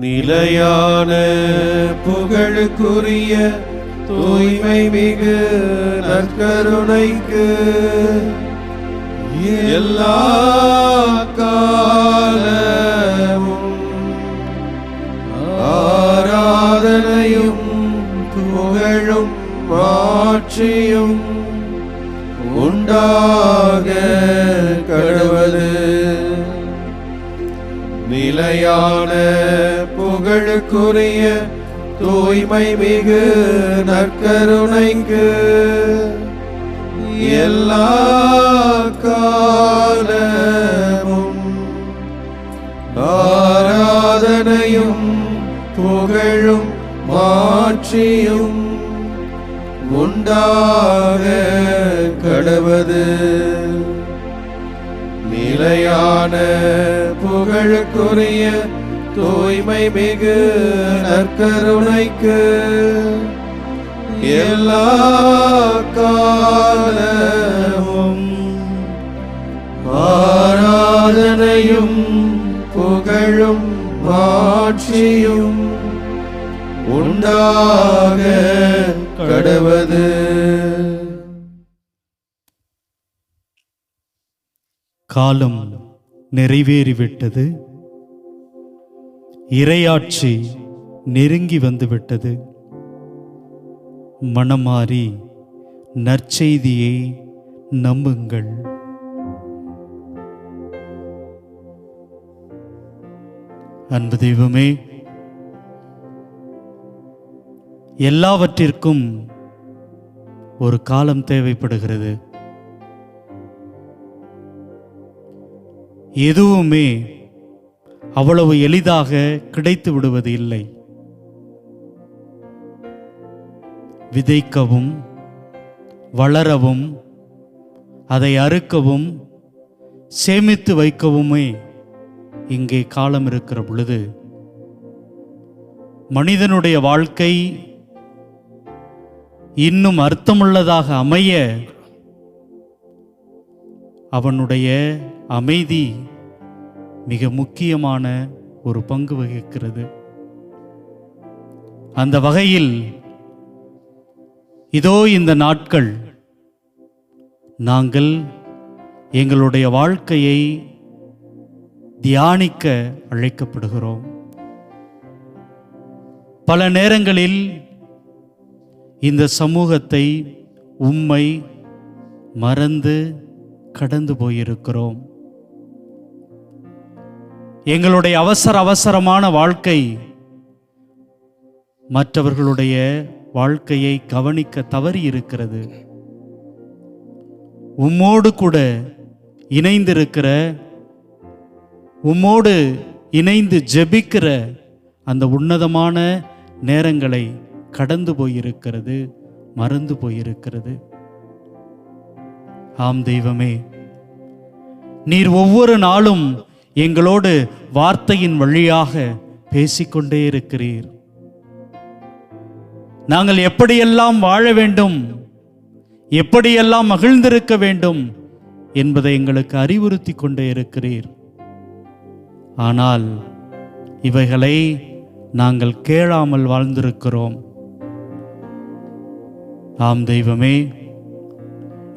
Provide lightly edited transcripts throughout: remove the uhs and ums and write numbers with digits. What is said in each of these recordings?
நிலையான புகழுக்குரிய தூய்மை மிகு நற்கருணைக்கு எல்லா காலமும் ஆராதனையும் புகழும் மாட்சியும் உண்டாக கடவது. நிலையான புகழுக்குரிய தூய்மை மிகு நற்கருணைக்கு எல்லா காலமும் ஆராதனையும் புகழும் மாட்சியும் உண்டாக கடவது. நிலையான புகழுக்குரிய தூய்மை மிகு நற்கருணைக்கு எல்லா காலமும் ஆராதனையும் புகழும் மாட்சியும் உண்டாக கடவது. காலம் நிறைவேறிவிட்டது. இறையாட்சி நெருங்கி வந்துவிட்டது. மனமாறி நற்செய்தியை நம்புங்கள். அன்பு தெய்வமே, எல்லாவற்றிற்கும் ஒரு காலம் தேவைப்படுகிறது. எதுவுமே அவ்வளவு எளிதாக கிடைத்து விடுவது இல்லை. விதைக்கவும் வளரவும் அதை அறுக்கவும் சேமித்து வைக்கவுமே இங்கே காலம் இருக்கிற பொழுது, மனிதனுடைய வாழ்க்கை இன்னும் அர்த்தமுள்ளதாக அமைய அவனுடைய அமைதி மிக முக்கியமான ஒரு பங்கு வகிக்கிறது. அந்த வகையில் இதோ இந்த நாட்கள் நாங்கள் எங்களுடைய வாழ்க்கையை தியானிக்க அழைக்கப்படுகிறோம். பல நேரங்களில் இந்த சமூகத்தை உம்மை மறந்து கடந்து போயிருக்கிறோம். எங்களுடைய அவசரமான வாழ்க்கை மற்றவர்களுடைய வாழ்க்கையை கவனிக்க தவறி இருக்கிறது. உம்மோடு கூட இணைந்திருக்கிற, உம்மோடு இணைந்து ஜெபிக்கிற அந்த உன்னதமான நேரங்களை கடந்து போயிருக்கிறது, மறந்து போயிருக்கிறது. ஆம் தெய்வமே, நீர் ஒவ்வொரு நாளும் எங்களோடு வார்த்தையின் வழியாக பேசிக்கொண்டே இருக்கிறீர். நாங்கள் எப்படியெல்லாம் வாழ வேண்டும், எப்படியெல்லாம் மகிழ்ந்திருக்க வேண்டும் என்பதை எங்களுக்கு அறிவுறுத்தி கொண்டே இருக்கிறீர். ஆனால் இவைகளை நாங்கள் கேளாமல் வாழ்ந்திருக்கிறோம். ஆம் தெய்வமே,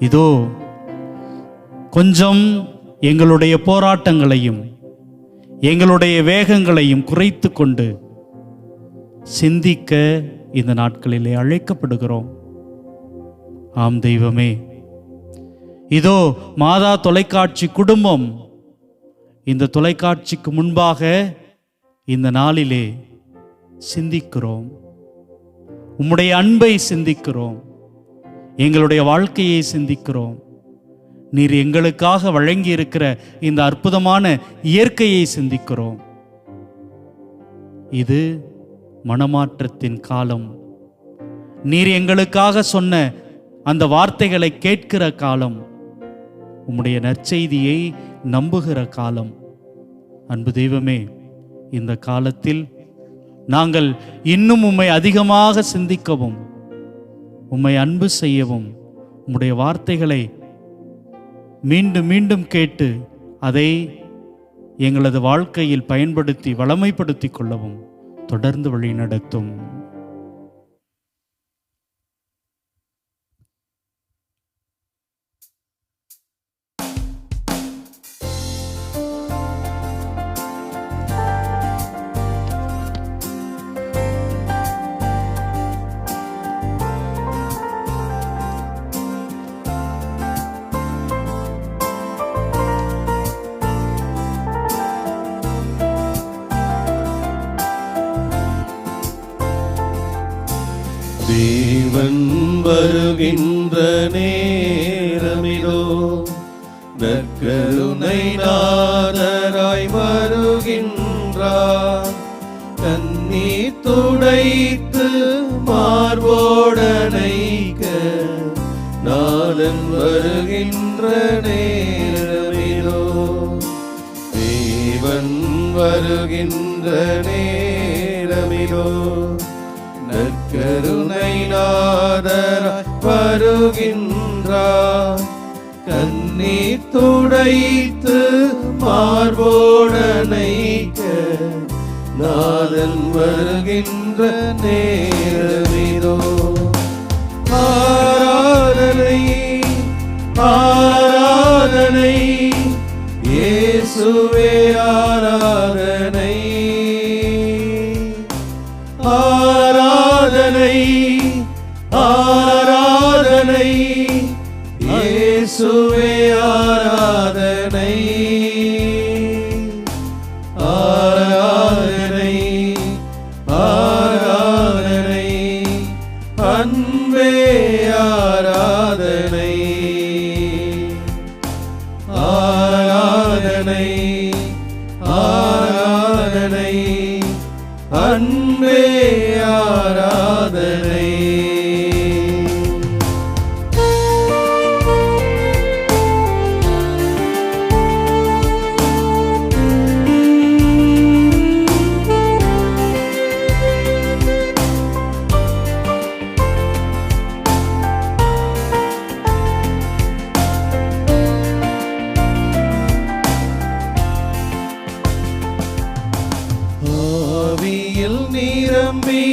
இதோ கொஞ்சம் எங்களுடைய போராட்டங்களையும் எங்களுடைய வேகங்களையும் குறைத்து கொண்டு சிந்திக்க இந்த நாட்களிலே அழைக்கப்படுகிறோம். ஆம் தெய்வமே, இதோ மாதா தொலைக்காட்சி குடும்பம் இந்த தொலைக்காட்சிக்கு முன்பாக இந்த நாளிலே சிந்திக்கிறோம். உம்முடைய அன்பை சிந்திக்கிறோம், எங்களுடைய வாழ்க்கையை சிந்திக்கிறோம். நீர் எங்களுக்காக வழங்கி இருக்கிற இந்த அற்புதமான இயற்கையை சிந்திக்கிறோம். இது மனமாற்றத்தின் காலம். நீர் எங்களுக்காக சொன்ன அந்த வார்த்தைகளை கேட்கிற காலம், உம்முடைய நற்செய்தியை நம்புகிற காலம். அன்பு தெய்வமே, இந்த காலத்தில் நாங்கள் இன்னும் உம்மை அதிகமாக சிந்திக்கவும், உம்மை அன்பு செய்யவும், உம்முடைய வார்த்தைகளை மீண்டும் மீண்டும் கேட்டு அதை எங்களது வாழ்க்கையில் பயன்படுத்தி வளமைப்படுத்தி கொள்ளவும் தொடர்ந்து வழிநடத்தும். தேவன் வருகின்ற நேரமிதோ, நற்கருணை நாதராய் வருகின்றார். கண்ணீர் துடைத்து மார்போடனைக்க நாதன் வருகின்ற நேரமிதோ. தேவன் வருகின்ற நேரமிதோ, நற்கருணை நாதராய் வருகின்றார். கண்ணீர் துடைத்து மார்போடனைக்க நாதன் வருகின்ற நேரமிதோ. ஆராதனை ஆராதனை இயேசுவே ஆராதனை. ஆராதனை ஆராதனை இயேசுவே ஆராதனை. ஆராதனை ஆராதனை அன்பே ஆராதனை. ஆராதனை ஆராதனை அன்பே ஆராதனை. ஆவியில் நிரம்பி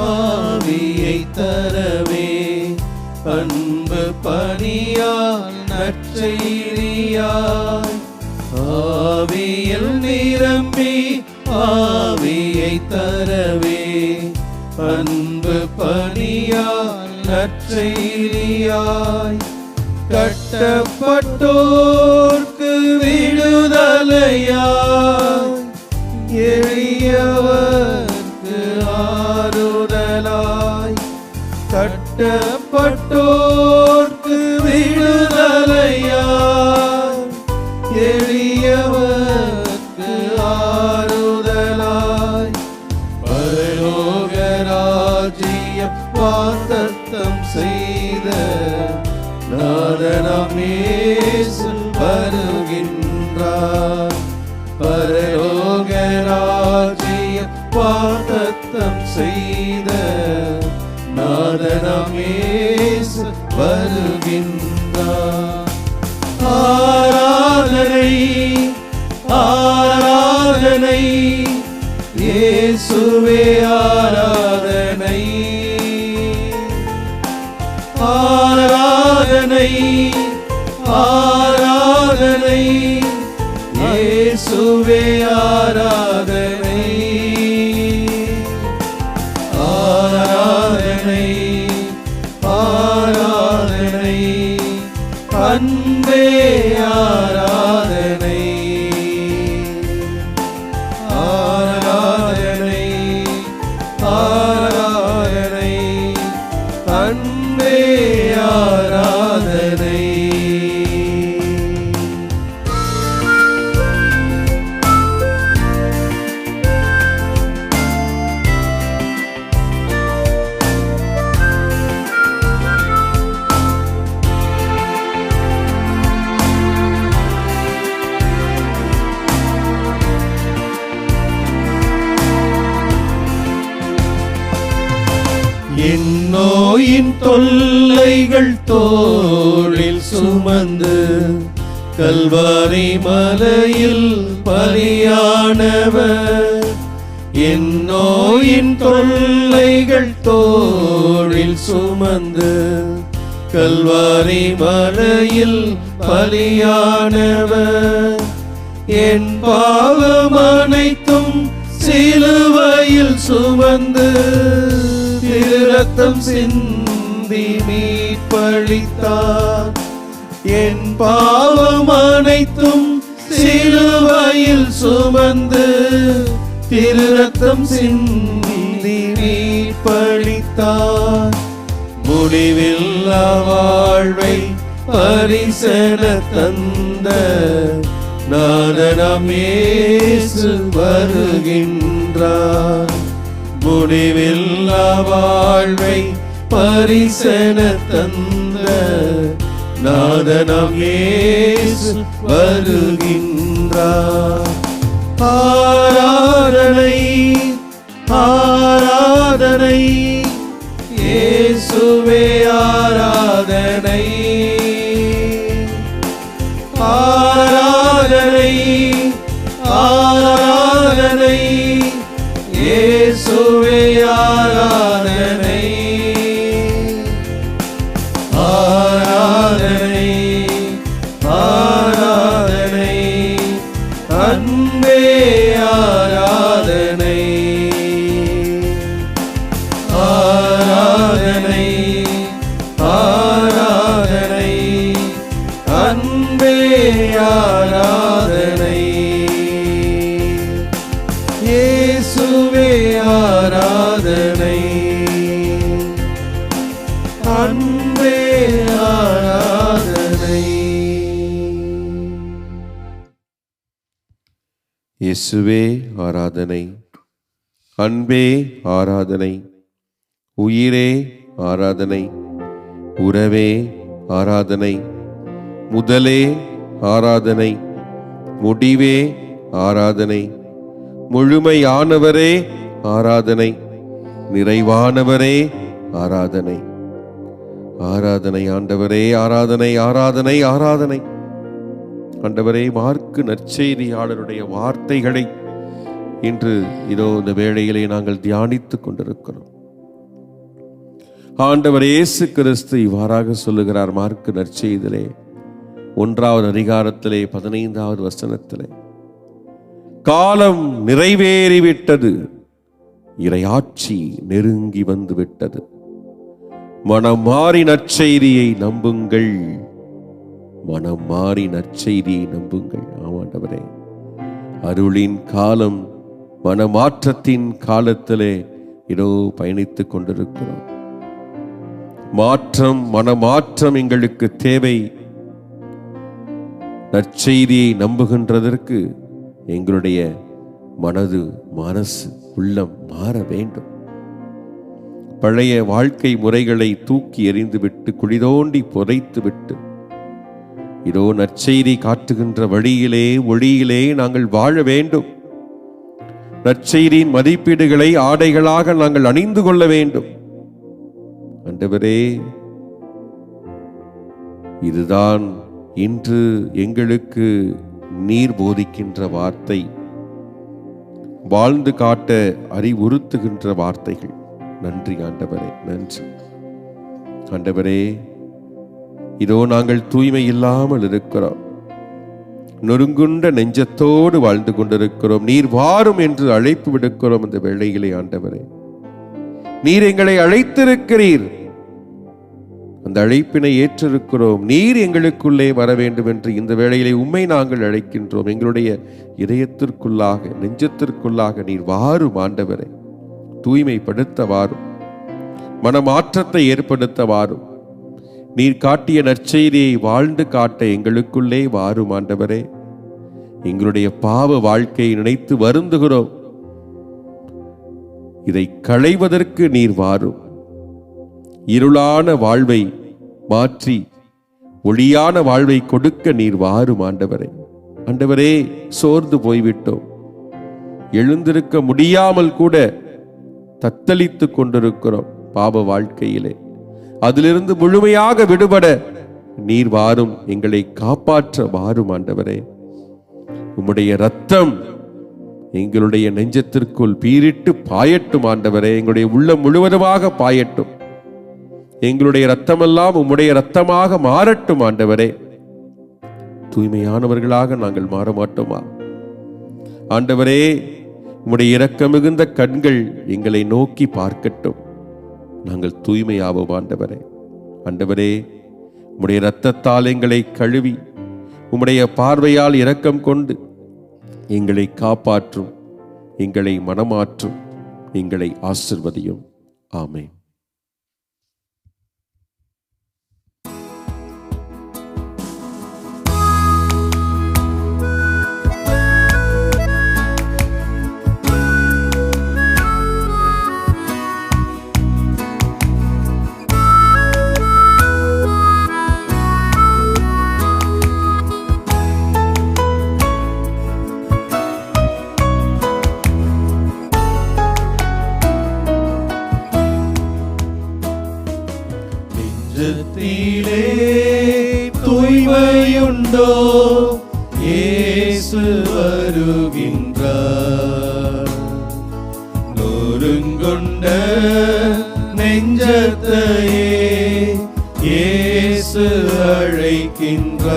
ஆவியை தரவே, அன்பு பணியால் நற்செய்தியாய். ஆவியில் நிரம்பி ஆவியை தரவே, அன்பு பணியால் நற்செய்தியாய். கட்டப்பட்டோர்க்கு விடுதலையாய், எளியவர்க்கு ஆறுதலாய். கட்டப்பட்டோர்க்கு விடுதலையாய், எளியவர்க்கு ஆறுதலாய். பரலோக ராஜ்யம் வாக்குத்தத்தம் செய்த நாதனாம் இயேசு வருகின்றார். பரலோக ராஜ்யம் வாக்குத்தத்தம் செய்த நாதனாம் இயேசு வருகின்றார். ஆராதனை ஆராதனை இயேசுவே ஆராதனை. ஆராதனை ஆராதனை இயேசுவே ஆராதனை. ஆராதனை ஆராதனை அன்பே ஆராதனை. ஆராதனை ஆராதனை அன்பே ஆராதனை. என் நோயின் தொல்லைகள் தோளில் சுமந்து கல்வாரி மலையில் பலியானவர். என் நோயின் தொல்லைகள் தோளில் சுமந்து கல்வாரி மலையில் பலியானவர், என் பாவம் அனைத்தும் சிலுவையில் சுமந்து இரத்தம் சிந்தி மீட்பளித்தார். என் பாவம் அனைத்தும் சிலுவையில் சுமந்து இரத்தம் சிந்தி மீட்பளித்தார். முடிவில்லா வாழ்வை பரிசென தந்த நாதனாம் இயேசு வருகின்றார். முடிவில்லா வாழ்வை பரிசென தந்த நாதனாம் இயேசு வருகின்றார். ஆராதனை ஆராதனை இயேசுவே ஆராதனை. ஆராதனை ஆராதனை இயேசுவே ஆராதனை. ஆராதனை ஆராதனை அன்பே ஆராதனை. ஆராதனை ஆராதனை அன்பே ஆராதனை. இயேசுவே ஆராதனை. அன்பே ஆராதனை. இயேசுவே ஆராதனை. அன்பே ஆராதனை. உயிரே ஆராதனை. உறவே ஆராதனை. முதலே ஆராதனை. முடிவே ஆராதனை. முழுமையானவரே ஆராதனை. நிறைவானவரே ஆராதனை. ஆராதனை ஆண்டவரே ஆராதனை. ஆராதனை ஆராதனை ஆண்டவரே. மார்க்கு நற்செய்தியாளருடைய வார்த்தைகளை இன்று இதோ இந்த வேளையிலே நாங்கள் தியானித்துக் கொண்டிருக்கிறோம். ஆண்டவர் இயேசு கிறிஸ்து இவ்வாறாக சொல்லுகிறார். மார்க்கு நற்செய்தியிலே 1வது அதிகாரத்திலே 15வது வசனத்திலே, காலம் நிறைவேறிவிட்டது, இறையாட்சி நெருங்கி வந்து விட்டது, மனம் மாறி நற்செய்தியை நம்புங்கள். மனம் மாறி நற்செய்தியை நம்புங்கள். ஆமாண்டவரே, அருளின் காலம், மனமாற்றத்தின் காலத்திலே இதோ பயணித்துக் கொண்டிருக்கிறோம். மாற்றம், மனமாற்றம் எங்களுக்கு தேவை. நற்செய்தியை நம்புகின்றதற்கு எங்களுடைய மனது, மனசு, உள்ளம் மாற வேண்டும். பழைய வாழ்க்கை முறைகளை தூக்கி எறிந்துவிட்டு, குழிதோண்டி புதைத்துவிட்டு, இதோ நற்செய்தி காட்டுகின்ற வழியிலே, ஒளியிலே நாங்கள் வாழ வேண்டும். நற்செய்தியின் மதிப்பீடுகளை ஆடைகளாக நாங்கள் அணிந்து கொள்ள வேண்டும். ஆண்டவரே, இதுதான் இன்று எங்களுக்கு நீர் போதிக்கின்ற வார்த்தை, வாழ்ந்து காட்ட அறிவுறுத்துகின்ற வார்த்தைகள். நன்றி ஆண்டவரே, நன்றி ஆண்டவரே. இதோ நாங்கள் தூய்மை இல்லாமல் இருக்கிறோம், நொறுங்குண்ட நெஞ்சத்தோடு வாழ்ந்து கொண்டிருக்கிறோம். நீர் வாரும் என்று அழைப்பு விடுக்கிறோம். இந்த வேளையிலே ஆண்டவரே, நீர் எங்களை அழைத்திருக்கிறீர், அந்த அழைப்பினை ஏற்றிருக்கிறோம். நீர் எங்களுக்குள்ளே வர வேண்டும் என்று இந்த வேளையிலே உம்மை நாங்கள் அழைக்கின்றோம். எங்களுடைய இதயத்திற்குள்ளாக, நெஞ்சத்திற்குள்ளாக நீர் வாரும் ஆண்டவரே. தூய்மைப்படுத்த வாரும், மனமாற்றத்தை ஏற்படுத்த வாரும். நீர் காட்டிய நற்செய்தியை வாழ்ந்து காட்ட எங்களுக்குள்ளே வாரும் ஆண்டவரே. எங்களுடைய பாவ வாழ்க்கையை நினைத்து வருந்துகிறோம். இதை களைவதற்கு நீர் வாரும். இருளான வாழ்வை மாற்றி ஒளியான வாழ்வை கொடுக்க நீர் வாரும் ஆண்டவரே. ஆண்டவரே, சோர்ந்து போய்விட்டோம், எழுந்திருக்க முடியாமல் கூட தத்தளித்துக் கொண்டிருக்கிறோம் பாவ வாழ்க்கையிலே. அதிலிருந்து முழுமையாக விடுபட நீர் வாரும், எங்களை காப்பாற்ற வாரும் ஆண்டவரே. உம்முடைய இரத்தம் எங்களுடைய நெஞ்சத்திற்குள் பீரிட்டு பாயட்டும் ஆண்டவரே. எங்களுடைய உள்ளம் முழுவதுமாக பாயட்டும். எங்களுடைய இரத்தமெல்லாம் உம்முடைய இரத்தமாக மாறட்டும் ஆண்டவரே. தூய்மையானவர்களாக நாங்கள் மாற மாட்டோமா ஆண்டவரே? உம்முடைய இரக்கம் மிகுந்த கண்கள் எங்களை நோக்கி பார்க்கட்டும். நாங்கள் தூய்மையாவோம் ஆண்டவரே. ஆண்டவரே, உம்முடைய இரத்தத்தால் எங்களை கழுவி உம்முடைய பார்வையால் இரக்கம் கொண்டு எங்களை காப்பாற்றும், எங்களை மனமாற்றும், எங்களை ஆசிர்வதியும். ஆமென். நெஞ்சத்திலே தூய்மையுண்டோ? இயேசு வருகின்றார். நொறுங்குண்ட நெஞ்சத்தையே இயேசு அழைக்கின்றார்.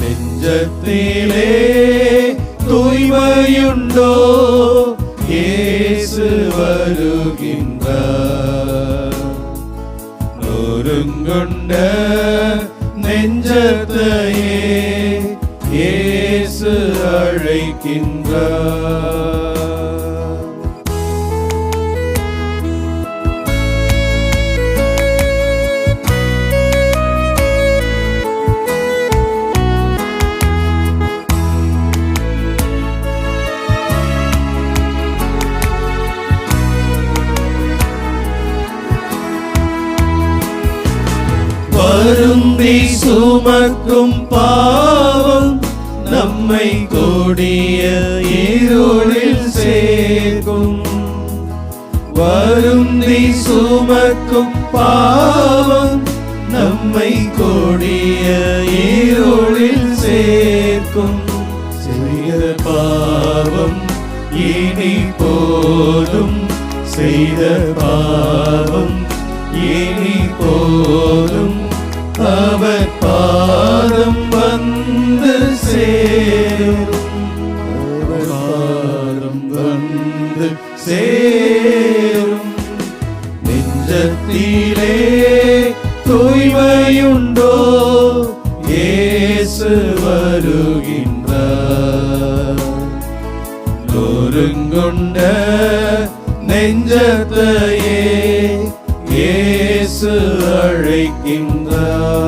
நெஞ்சத்திலே தூய்மையுண்டோ? இயேசு வருகின்றார். நொறுங்குண்ட நெஞ்சத்தையே இயேசு அழைக்கின்றார். வருந்தி சுமக்கும் பாவம் நம்மை கொடிய இருளில் சேர்க்கும். வருந்தி சுமக்கும் பாவம் நம்மை கொடிய இருளில் சேர்க்கும். செய்த பாவம் இனி போதும், செய்த பாவம் இனி போதும், அவர் பாதம் வந்து சேரும், அவர் பாதம் வந்து சேரும். நெஞ்சத்திலே தூய்மையுண்டோ? இயேசு வருகின்றார். நொறுங்குண்ட நெஞ்சத்தையே இயேசு அழைக்கின்றார்.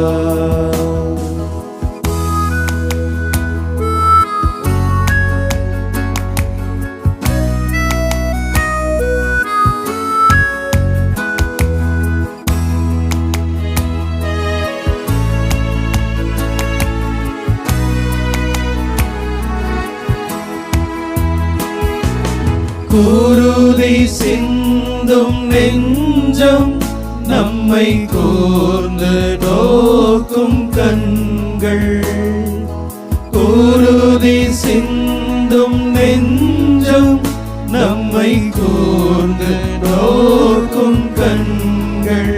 குருதி சிந்தும் நெஞ்சம் நம்மை கூர்ந்து நோக்கும் கண்கள். குருதி சிந்தும் நெஞ்சம் நம்மை கூர்ந்து நோக்கும் கண்கள்.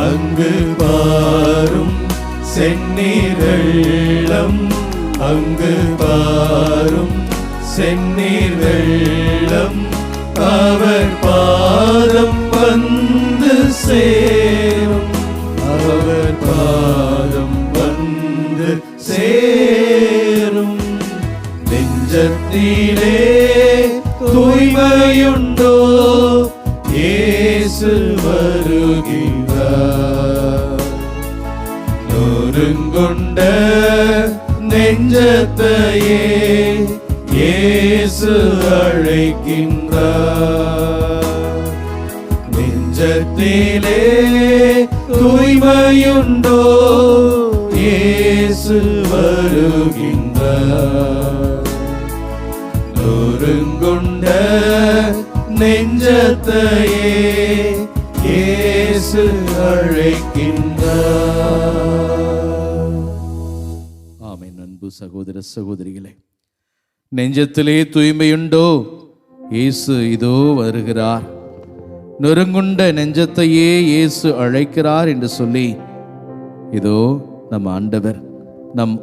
அங்கு பாரும் செந்நீர் வெள்ளம், அங்கு பாரும் செந்நீர் வெள்ளம், அவர் பாதம் வந்து சேரும், அவர் பாதம் வந்து சேரும். நெஞ்சத்திலே தூய்மையுண்டோ? இயேசு வருகின்றார். நொறுங்குண்ட நெஞ்சத்தையே இயேசு அழைக்கின்றார். நெஞ்சத்திலே தூய்மையுண்டோ? இயேசு வருகின்றார். நொறுங்குண்ட நெஞ்சத்தையே இயேசு அழைக்கின்றார். ஆமென். அன்பு சகோதர சகோதரிகளே, நெஞ்சத்திலே தூய்மையுண்டோ? இயேசு இதோ வருகிறார். நொறுங்குண்ட நெஞ்சத்தையே இயேசு அழைக்கிறார் என்று சொல்லி இதோ நம் ஆண்டவர் நம்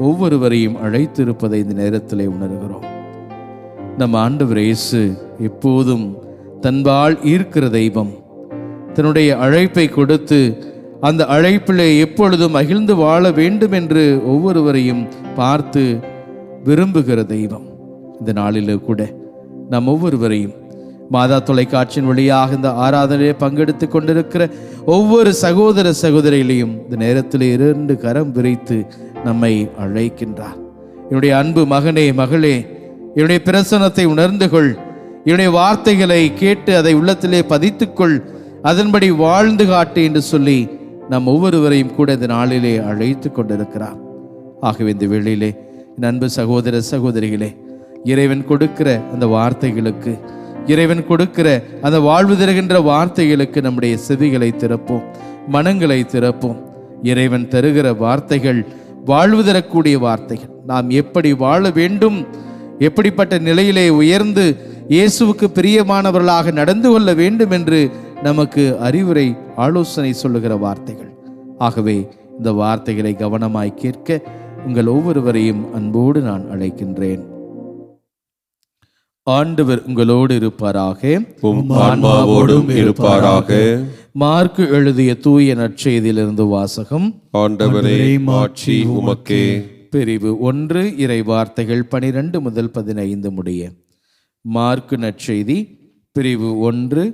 ஒவ்வொருவரையும் அழைத்திருப்பதை இந்த நேரத்திலே உணர்கிறோம். நம் ஆண்டவர் இயேசு எப்போதும் தன்பால் ஈர்க்கிற தெய்வம். தன்னுடைய அழைப்பை கொடுத்து அந்த அழைப்பிலே எப்பொழுதும் மகிழ்ந்து வாழ வேண்டும் என்று ஒவ்வொருவரையும் பார்த்து விரும்புகிற தெய்வம். இந்த நாளிலே கூட நம் ஒவ்வொருவரையும் மாதா தொலைக்காட்சியின் வழியாக இந்த ஆராதனையை பங்கெடுத்து கொண்டிருக்கிற ஒவ்வொரு சகோதர சகோதரிகளையும் இந்த நேரத்தில் 2 கரம் விரித்து நம்மை அழைக்கின்றார். என்னுடைய அன்பு மகனே மகளே, என்னுடைய பிரசன்னத்தை உணர்ந்து கொள், என்னுடைய வார்த்தைகளை கேட்டு அதை உள்ளத்திலே பதித்துக்கொள், அதன்படி வாழ்ந்து காட்டு என்று சொல்லி நம் ஒவ்வொருவரையும் கூட இந்த நாளிலே அழைத்து கொண்டிருக்கிறார். ஆகவே இந்த வேளையிலே என் அன்பு சகோதர சகோதரிகளே, இறைவன் கொடுக்கிற அந்த வார்த்தைகளுக்கு, இறைவன் கொடுக்கிற அந்த வாழ்வு தருகின்ற வார்த்தைகளுக்கு நம்முடைய செவிகளை திறப்போம், மனங்களை திறப்போம். இறைவன் தருகிற வார்த்தைகள் வாழ்வு தரக்கூடிய வார்த்தைகள். நாம் எப்படி வாழ வேண்டும், எப்படிப்பட்ட நிலையிலே உயர்ந்து இயேசுவுக்கு பிரியமானவர்களாக நடந்து கொள்ள வேண்டும் என்று நமக்கு அறிவுரை ஆலோசனை சொல்லுகிற வார்த்தைகள். ஆகவே இந்த வார்த்தைகளை கவனமாய் கேட்க உங்கள் ஒவ்வொருவரையும் அன்போடு நான் அழைக்கின்றேன். ஆண்டவர் உங்களோடு இருப்பாராக, உம் ஆன்மாவோடும் இருப்பாராக. மார்க்கு எழுதிய தூய நற்செய்தியிலிருந்து வாசகம். ஆண்டவரே மாட்சி உமக்கே. பிரிவு 1 இறை வார்த்தைகள் 12 முதல் 15 முடிய. மார்க்கு நற்செய்தி பிரிவு 1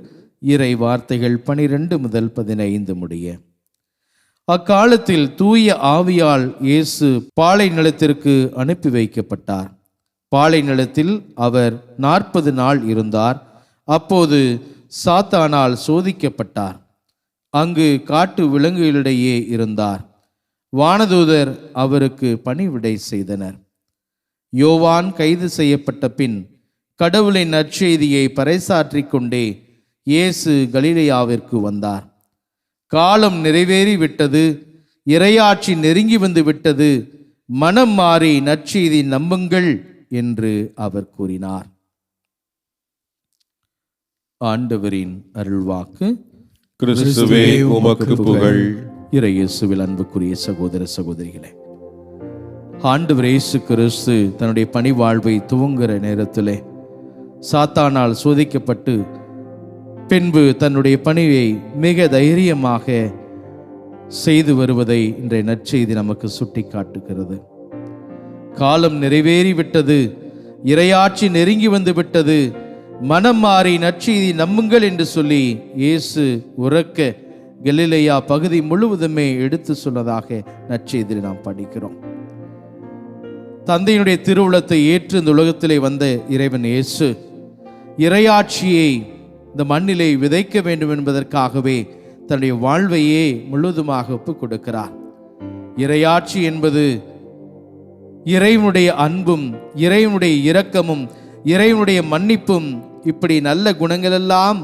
இறை வார்த்தைகள் 12 முதல் 15 முடிய. அக்காலத்தில் தூய ஆவியால் இயேசு பாலை நிலத்திற்கு அனுப்பி வைக்கப்பட்டார். பாலை நிலத்தில் அவர் 40 நாள் இருந்தார். அப்போது சாத்தானால் சோதிக்கப்பட்டார். அங்கு காட்டு விலங்குகளிடையே இருந்தார். வானதூதர் அவருக்கு பணிவிடை செய்தனர். யோவான் கைது செய்யப்பட்ட பின் கடவுளின் நற்செய்தியை பறைசாற்றிக் கொண்டே இயேசு கலிலேயாவிற்கு வந்தார். காலம் நிறைவேறி விட்டது, இறையாட்சி நெருங்கி வந்து விட்டது, மனம் மாறி நற்செய்தி நம்புங்கள் என்று அவர் கூறினார். ஆண்டவரின் அருள்வாக்கு. கிறிஸ்துவே உமக்கு புகழ். இறை இயேசுவில் அன்புக்குரிய சகோதர சகோதரிகளே, ஆண்டவர் இயேசு கிறிஸ்து தன்னுடைய பணி வாழ்வை துவங்குகிற நேரத்திலே சாத்தானால் சோதிக்கப்பட்டு பின்பு தன்னுடைய பணியை மிக தைரியமாக செய்து வருவதை இன்றைய நற்செய்தி நமக்கு சுட்டி காட்டுகிறது. காலம் நிறைவேறிவிட்டது, இறையாட்சி நெருங்கி வந்து விட்டது, மனம் மாறி நற்செய்தி நம்புங்கள் என்று சொல்லி இயேசு உரக்க கலிலேயா பகுதி முழுவதுமே எடுத்து சொன்னதாக நற்செய்தியில் நாம் படிக்கிறோம். தந்தையினுடைய திருவுளத்தை ஏற்று இந்த உலகத்திலே வந்த இறைவன் இயேசு இறையாட்சியை இந்த மண்ணிலே விதைக்க வேண்டும் என்பதற்காகவே தன்னுடைய வாழ்வையே முழுவதுமாக ஒப்புக் கொடுக்கிறார். இறையாட்சி என்பது இறைவனுடைய அன்பும், இறைவனுடைய இரக்கமும், இறைவனுடைய மன்னிப்பும், இப்படி நல்ல குணங்களெல்லாம்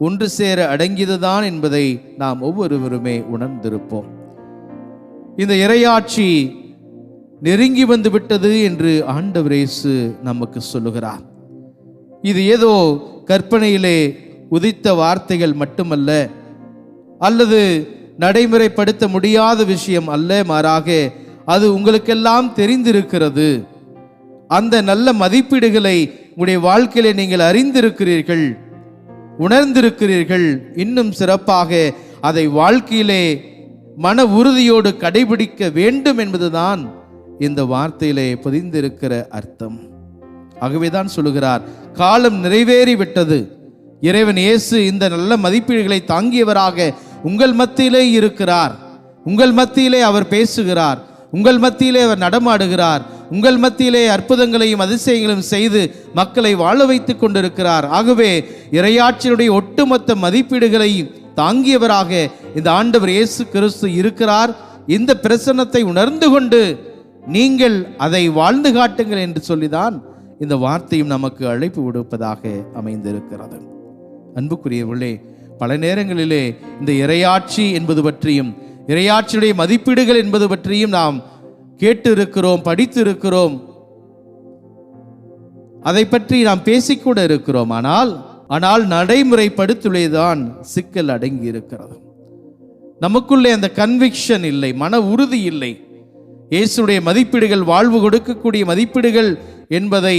ஒன்று சேர அடங்கியதுதான் என்பதை நாம் ஒவ்வொருவருமே உணர்ந்திருப்போம். இந்த இறையாட்சி நெருங்கி வந்து விட்டது என்று ஆண்டவர் இயேசு நமக்கு சொல்லுகிறார். இது ஏதோ கற்பனையிலே உதித்த வார்த்தைகள் மட்டுமல்ல, அல்லது நடைமுறைப்படுத்த முடியாத விஷயம் அல்ல, மாறாக அது உங்களுக்கெல்லாம் தெரிந்திருக்கிறது. அந்த நல்ல மதிப்பீடுகளை உங்களுடைய வாழ்க்கையிலே நீங்கள் அறிந்திருக்கிறீர்கள், உணர்ந்திருக்கிறீர்கள். இன்னும் சிறப்பாக அதை வாழ்க்கையிலே மன உறுதியோடு கடைபிடிக்க வேண்டும் என்பதுதான் இந்த வார்த்தையிலே பதிந்திருக்கிற அர்த்தம். ஆகவேதான் சொல்லுகிறார், காலம் நிறைவேறி விட்டது. இறைவன் இயேசு இந்த நல்ல மதிப்பீடுகளை தாங்கியவராக உங்கள் மத்தியிலே இருக்கிறார். உங்கள் மத்தியிலே அவர் பேசுகிறார், உங்கள் மத்தியிலே அவர் நடமாடுகிறார், உங்கள் மத்தியிலே அற்புதங்களையும் அதிசயங்களையும் செய்து மக்களை வாழ வைத்துக் கொண்டிருக்கிறார். ஆகவே இறையாட்சியினுடைய ஒட்டுமொத்த மதிப்பீடுகளை தாங்கியவராக இந்த ஆண்டவர் இயேசு கிறிஸ்து இருக்கிறார். இந்த பிரசன்னத்தை உணர்ந்து கொண்டு நீங்கள் அதை வாழ்ந்து காட்டுங்கள் என்று சொல்லிதான் இந்த வார்த்தையும் நமக்கு அழைப்பு விடுப்பதாக அமைந்திருக்கிறது. அன்புக்குரியவர்களே, பல நேரங்களிலே இந்த இறையாட்சி என்பது பற்றியும் இறையாட்சியுடைய மதிப்பீடுகள் என்பது பற்றியும் நாம் கேட்டு இருக்கிறோம், படித்து இருக்கிறோம். அதை பற்றி நாம் பேசிக்கூட இருக்கிறோம். ஆனால் நடைமுறைப்படுத்துவதுதான் சிக்கல் அடங்கி இருக்கிறது. நமக்குள்ளே அந்த கன்விக்ஷன் இல்லை, மன உறுதி இல்லை. இயேசுடைய மதிப்பீடுகள் வாழ்வு கொடுக்கக்கூடிய மதிப்பீடுகள் என்பதை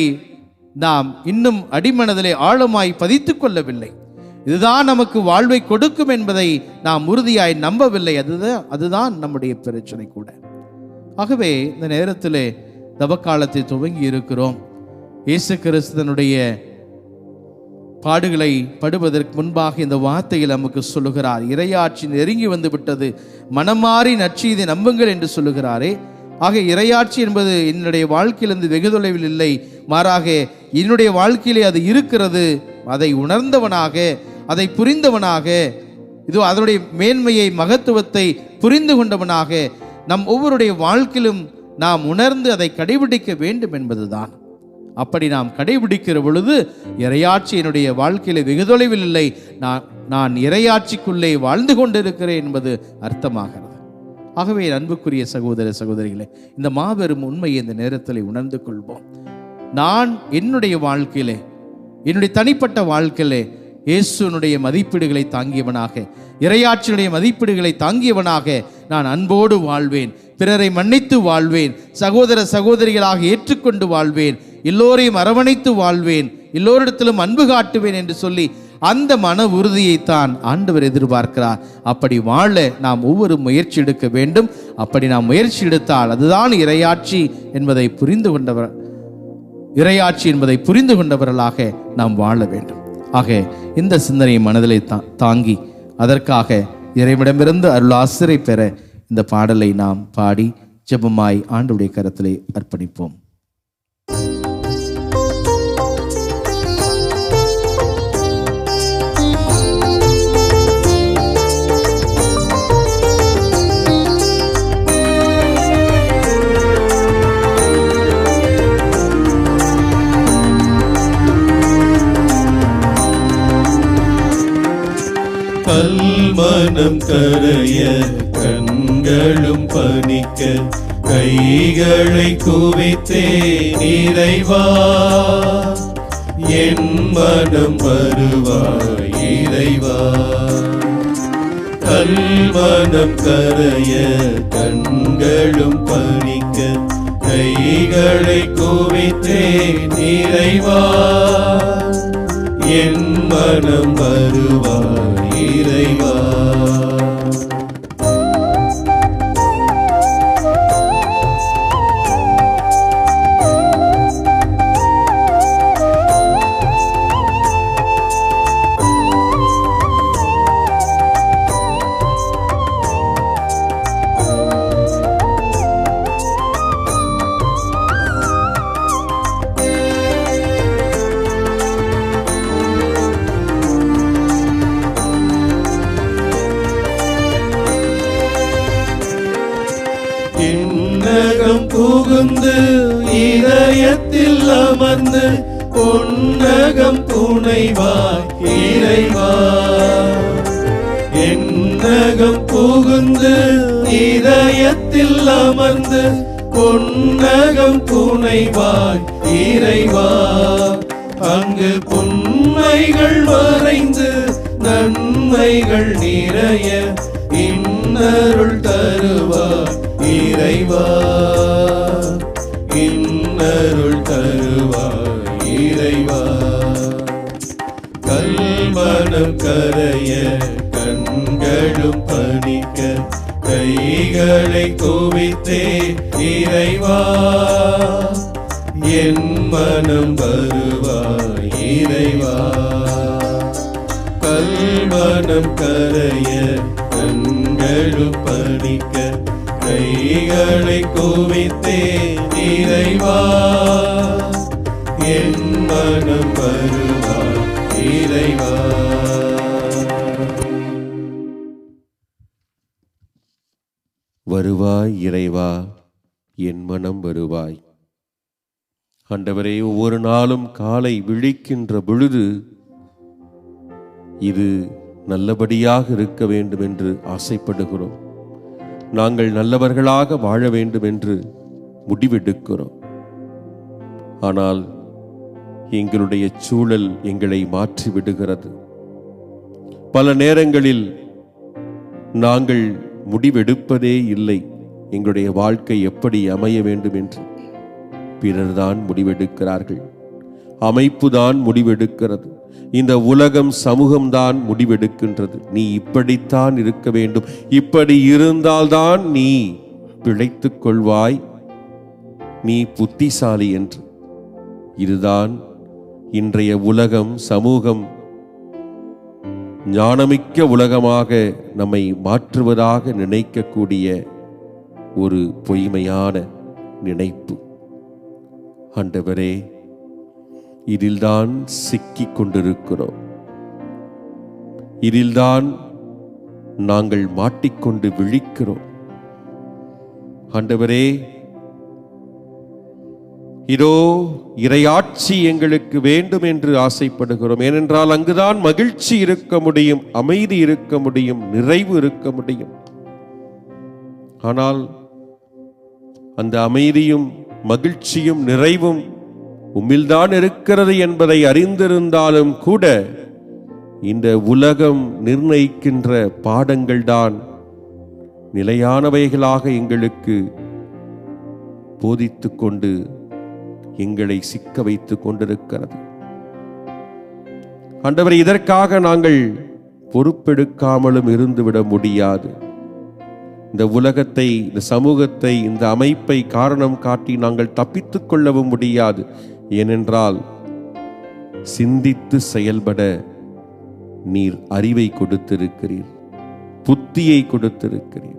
நாம் இன்னும் அடிமனதிலே ஆழமாய் பதித்து கொள்ளவில்லை. இதுதான் நமக்கு வாழ்வை கொடுக்கும் என்பதை நாம் உறுதியாய் நம்பவில்லை. அதுதான் நம்முடைய பிரச்சனை கூட. ஆகவே இந்த நேரத்திலே தவக்காலத்தை துவங்கி இருக்கிறோம். இயேசு கிறிஸ்துவனுடைய பாடுகளை படுவதற்கு முன்பாக இந்த வார்த்தையில் நமக்கு சொல்லுகிறார். இறையாட்சி நெருங்கி வந்து விட்டது, மனமாறி நற்செய்தியை நம்புங்கள் என்று சொல்லுகிறாரே. ஆக இறையாட்சி என்பது என்னுடைய வாழ்க்கையிலிருந்து வெகு தொலைவில் இல்லை, மாறாக என்னுடைய வாழ்க்கையிலே அது இருக்கிறது. அதை உணர்ந்தவனாக, அதை புரிந்தவனாக, இதோ அதனுடைய மேன்மையை, மகத்துவத்தை புரிந்து கொண்டவனாக நம் ஒவ்வொருடைய வாழ்க்கையிலும் நாம் உணர்ந்து அதை கடைபிடிக்க வேண்டும் என்பதுதான். அப்படி நாம் கடைபிடிக்கிற பொழுது இறையாட்சி என்னுடைய வாழ்க்கையில வெகு தொலைவில் இல்லை, நான் இறையாட்சிக்குள்ளே வாழ்ந்து கொண்டிருக்கிறேன் என்பது அர்த்தமாகிறது. ஆகவே அன்புக்குரிய சகோதர சகோதரிகளே, இந்த மாபெரும் உண்மையை இந்த நேரத்தில் உணர்ந்து கொள்வோம். நான் என்னுடைய வாழ்க்கையிலே, என்னுடைய தனிப்பட்ட வாழ்க்கையிலே இயேசுனுடைய மதிப்பீடுகளை தாங்கியவனாக, இறையாட்சியுடைய மதிப்பீடுகளை தாங்கியவனாக நான் அன்போடு வாழ்வேன், பிறரை மன்னித்து வாழ்வேன், சகோதர சகோதரிகளாக ஏற்றுக்கொண்டு வாழ்வேன், எல்லோரையும் அரவணைத்து வாழ்வேன், எல்லோரிடத்திலும் அன்பு காட்டுவேன் என்று சொல்லி அந்த மன உறுதியைத்தான் ஆண்டவர் எதிர்பார்க்கிறார். அப்படி வாழ நாம் ஒவ்வொரு முயற்சி எடுக்க வேண்டும். அப்படி நாம் முயற்சி எடுத்தால் அதுதான் இறையாட்சி என்பதை புரிந்து கொண்டவர்களாக நாம் வாழ வேண்டும். ஆக இந்த சிந்தனையை மனதிலே தாங்கி அதற்காக இறைவனிடமிருந்து அருள் ஆசிரை பெற இந்த பாடலை நாம் பாடி ஜெபமாய் ஆண்டவருடைய கரத்திலே அர்ப்பணிப்போம். கல்மனம் கரைய கண்களும் பனிக்க கைகளை குவித்தே இறைவா, என் மனம் வருவாய் இறைவா. கல்மனம் கரைய கண்களும் பனிக்க கைகளை குவித்தே இறைவா, என் மனம் வருவாய் இறைவா. புகுந்து இதயத்தில் அமர்ந்து பொன்னகம் புனைவாய் இறைவா, என்னகம் புகுந்து இதயத்தில் அமர்ந்து பொன்னகம் புனைவாய் இறைவா. அங்கு புன்மைகள் மறைந்து நன்மைகள் நிறைய இன்னருள் தருவாய் இறைவா, இன்னருள் தருவாய் இறைவா. கல்மனம் கரைய கண்களும் பனிக்க கைகளை குவித்தே இறைவா, என் மனம் வருவாய் இறைவா. கல்மனம் கரைய கண்களும் பனிக்க கைகளை குவித்தே இறைவா, என் மனம் வருவாய் இறைவா. வருவாய் இறைவா, என் மனம் வருவாய். ஆண்டவரே, ஒவ்வொரு நாளும் காலை விழிக்கின்ற பொழுது இது நல்லபடியாக இருக்க வேண்டும் என்று ஆசைப்படுகிறோம். நாங்கள் நல்லவர்களாக வாழ வேண்டும் என்று முடிவெடுக்கிறோம். ஆனால் எங்களுடைய சூழல் எங்களை மாற்றி விடுகிறது. பல நேரங்களில் நாங்கள் முடிவெடுப்பதே இல்லை. எங்களுடைய வாழ்க்கை எப்படி அமைய வேண்டும் என்று பிறர்தான் முடிவெடுக்கிறார்கள். அமைப்புதான் முடிவெடுக்கிறது. இந்த உலகம், சமூகம்தான் முடிவெடுக்கின்றது. நீ இப்படித்தான் இருக்க வேண்டும், இப்படி இருந்தால்தான் நீ பிழைத்துக் கொள்வாய், நீ புத்திசாலி என்று. இதுதான் இன்றைய உலகம், சமூகம் ஞானமிக்க உலகமாக நம்மை மாற்றுவதாக நினைக்கக்கூடிய ஒரு பொய்மையான நினைப்பு. ஆண்டவரே, இதில்தான் சிக்கிக் கொண்டிருக்கிறோம். இதில்தான் நாங்கள் மாட்டிக்கொண்டு விழிக்கிறோம். ஆண்டவரே, இதோ இறையாட்சி எங்களுக்கு வேண்டும் என்று ஆசைப்படுகிறோம். ஏனென்றால் அங்குதான் மகிழ்ச்சி இருக்க முடியும், அமைதி இருக்க முடியும், நிறைவு இருக்க முடியும். ஆனால் அந்த அமைதியும் மகிழ்ச்சியும் நிறைவும் உம்மில்தான் இருக்கிறது என்பதை அறிந்திருந்தாலும் கூட இந்த உலகம் நிர்ணயிக்கின்ற பாடங்கள் தான் நிலையானவைகளாக எங்களுக்கு போதித்துக் கொண்டு எங்களை சிக்க வைத்துக் கொண்டிருக்கிறது. ஆண்டவரே, இதற்காக நாங்கள் பொறுப்பெடுக்காமலும் இருந்துவிட முடியாது. இந்த உலகத்தை, இந்த சமூகத்தை, இந்த அமைப்பை காரணம் காட்டி நாங்கள் தப்பித்துக் கொள்ளவும் முடியாது. ஏனென்றால் சிந்தித்து செயல்பட நீர் அறிவை கொடுத்திருக்கிறீர், புத்தியை கொடுத்திருக்கிறீர்.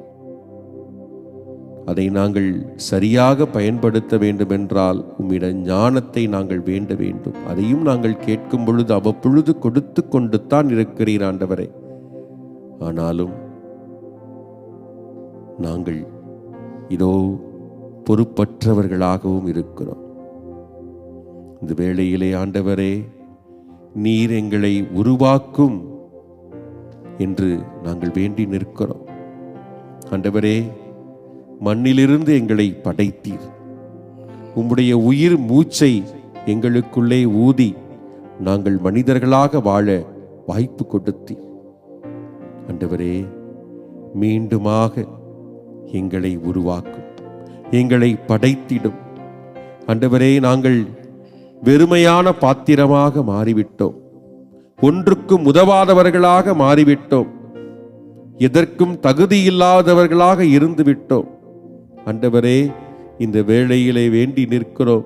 அதை நாங்கள் சரியாக பயன்படுத்த வேண்டும் என்றால் உம்மிட ஞானத்தை நாங்கள் வேண்ட வேண்டும். அதையும் நாங்கள் கேட்கும் பொழுது அவ்வப்பொழுது கொடுத்து கொண்டு தான் இருக்கிறீர் ஆண்டவரே. ஆனாலும் நாங்கள் இதோ பொறுப்பற்றவர்களாகவும் இருக்கிறோம். இந்த வேளையிலே ஆண்டவரே, நீர் எங்களை உருவாக்கும் என்று நாங்கள் வேண்டி நிற்கிறோம். ஆண்டவரே, மண்ணிலிருந்து எங்களை படைத்தீர். உம்முடைய உயிர் மூச்சை எங்களுக்குள்ளே ஊதி நாங்கள் மனிதர்களாக வாழ வாய்ப்பு கொடுத்தீர். ஆண்டவரே, மீண்டுமாக எங்களை உருவாக்கும், எங்களை படைத்திடும். ஆண்டவரே, நாங்கள் வெறுமையான பாத்திரமாக மாறிவிட்டோம், ஒன்றுக்கும் உதவாதவர்களாக மாறிவிட்டோம், எதற்கும் தகுதியில்லாதவர்களாக இருந்து விட்டோம். ஆண்டவரே, இந்த வேளையிலே வேண்டி நிற்கிறோம்,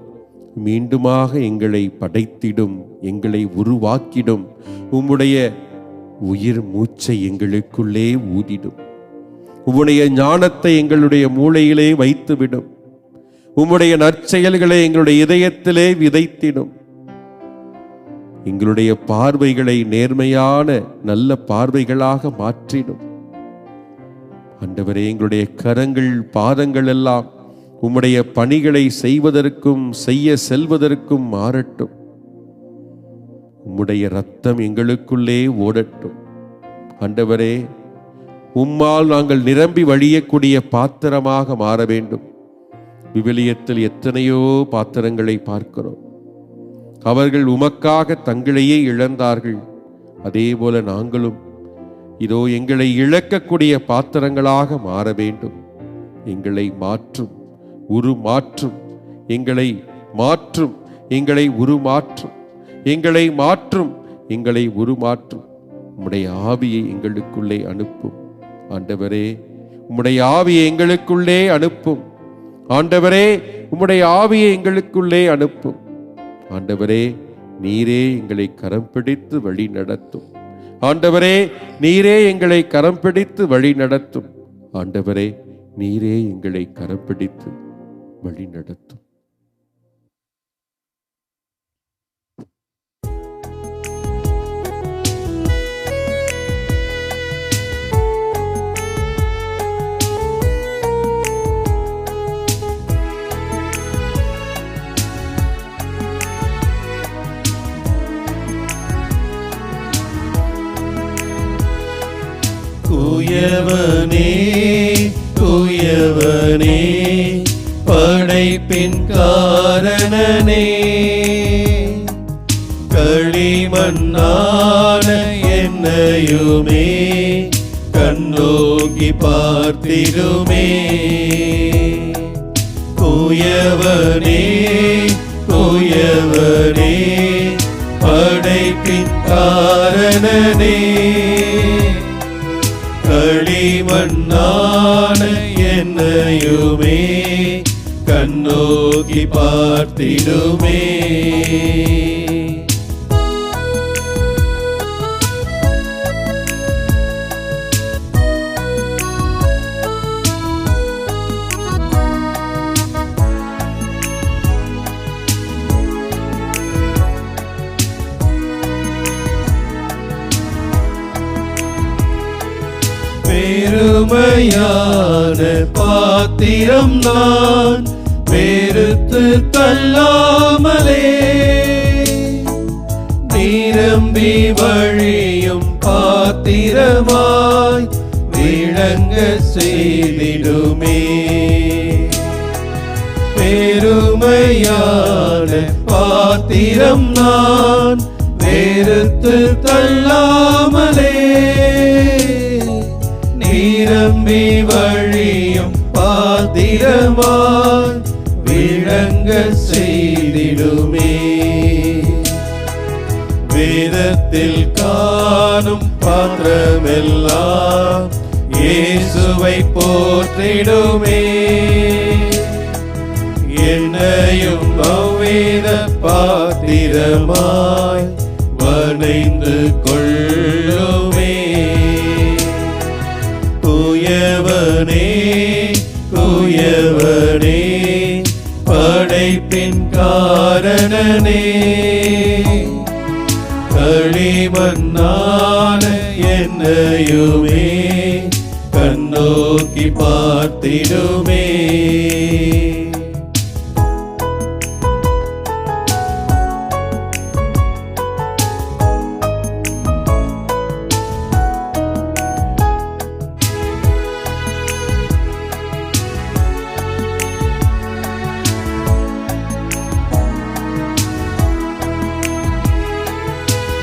மீண்டுமாக எங்களை படைத்திடும், எங்களை உருவாக்கிடும். உம்முடைய உயிர் மூச்சை எங்களுக்குள்ளே ஊதிடும். உம்முடைய ஞானத்தை எங்களுடைய மூளையிலே வைத்துவிடும். உம்முடைய நற்செயல்களை எங்களுடைய இதயத்திலே விதைத்திடும். எங்களுடைய பார்வைகளை நேர்மையான நல்ல பார்வைகளாக மாற்றிடும். ஆண்டவரே, எங்களுடைய கரங்கள், பாதங்கள் எல்லாம் உம்முடைய பணிகளை செய்வதற்கும் செய்ய செல்வதற்கும் மாறட்டும். உம்முடைய இரத்தம் எங்களுக்குள்ளே ஓடட்டும். ஆண்டவரே, உம்மால் நாங்கள் நிரம்பி வழியக்கூடிய பாத்திரமாக மாற வேண்டும். விவிலியத்தில் எத்தனையோ பாத்திரங்களை பார்க்கிறோம். அவர்கள் உமக்காக தங்களையே இழந்தார்கள். அதே போல நாங்களும் இதோ எங்களை இழக்கக்கூடிய பாத்திரங்களாக மாற வேண்டும். எங்களை மாற்றும், உருமாற்றும், எங்களை மாற்றும், எங்களை உருமாற்றும், எங்களை மாற்றும், எங்களை உருமாற்றும். உம்முடைய ஆவியை எங்களுக்குள்ளே அனுப்பும். ஆண்டவரே, உம்முடைய ஆவியை எங்களுக்குள்ளே அனுப்பும். ஆண்டவரே, உம்முடைய ஆவியை எங்களுக்குள்ளே அனுப்பும். ஆண்டவரே, நீரே எங்களை கரம் பிடித்து வழி நடத்தும். ஆண்டவரே, நீரே எங்களை கரம் பிடித்து வழி நடத்தும். ஆண்டவரே, நீரே எங்களை கரம் பிடித்து வழி நடத்தும். தூயவனே, தூயவனே, படைப்பின் காரணனே, களிமண்ணான என்னையுமே கண்ணோக்கி பார்த்திடுமே. தூயவனே தூயவனே படைப்பின் காரணனே, களிமண்ணான என்னையுமே கண்ணோக்கி பார்த்திடுமே. பெருமையான பாத்திரம் நான் வெறுத்து தள்ளாமலே, நிரம்பி வழியும் பாத்திரமாய் விளங்க செய்திடுமே. பெருமையான பாத்திரம் நான் வெறுத்து தள்ளாமலே, நிரம்பி வழியும் பாத்திரமாய் விளங்க செய்திடுமே. வேதத்தில் காணும் பாத்திரமெல்லாம் இயேசுவை போற்றிடுமே. என்னையும் அவ்வேத பாத்திரமாய் வணைந்து கொள்ளுமே. தூயவனே தூயவனே படைப்பின் காரணனே, களிமண்ணான என்னையுமே கண்ணோக்கி பார்த்திடுமே.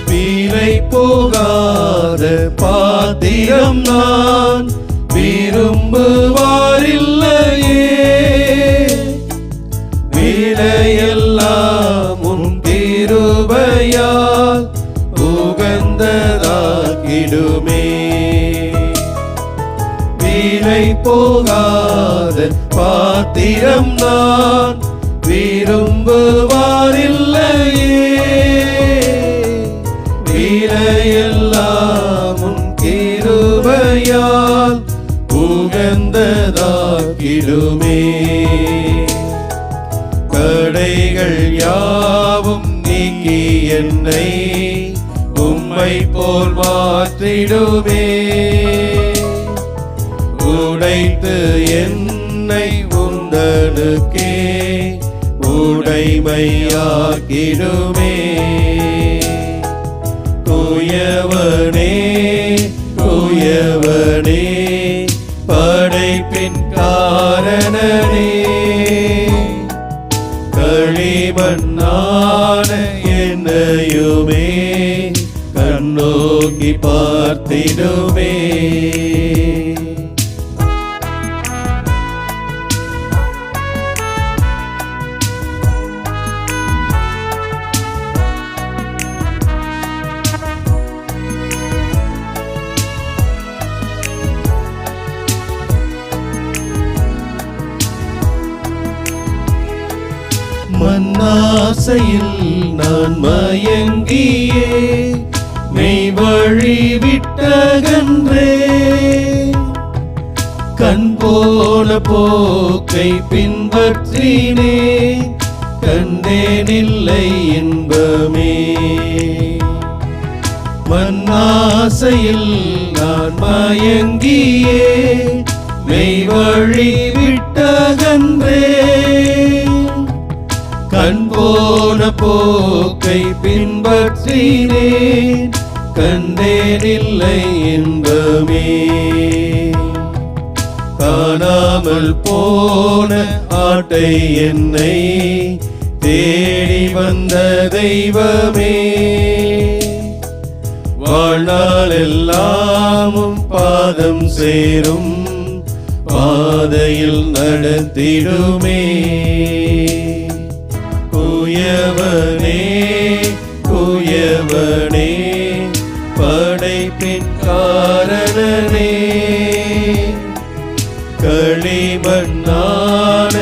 வீணை போகாத பாத்திரம் நான் விரும்புவாரில்லையே, விலையெல்லாம் உன் கிருபையால் உகந்ததாக்கிடுமே. வீணை போகாத பாத்திரம் நான் விரும்புவாரில்லையே, விலையெல்லாம் உன் கிருபையால் உகந்ததாக்கிடுமே. தடைகள் யாவும் நீக்கி என்னை உம்மை போல் மாற்றிடுமே. உடைத்து என்னை உந்தனுக்கே உடைமையாக்கிடுமே. தூயவனே தூயவனே படைப்பின் காரணனே, களிமண்ணான என்னையுமே கண்ணோக்கி பார்த்திடுமே. மண்ணாசையில் நான் மயங்கியே மெய் வழி விட்டகன்றே, கண் போன போக்கை பின்பற்றினே கண்டேனில்லை இன்பமே. மண்ணாசையில் நான் மயங்கியே மெய் வழி விட்டகன்றே, கண் போன போக்கை பின்பற்றினேன் கண்டேனில்லை இன்பமே. காணாமல் போன ஆட்டை என்னை தேடி வந்த தெய்வமே, வாழ்நாள் எல்லாமும் பாதம் சேரும் பாதையில் நடத்திடுமே. குயவனே குயவனே படைப்பின் காரணனே, களிமண்ணான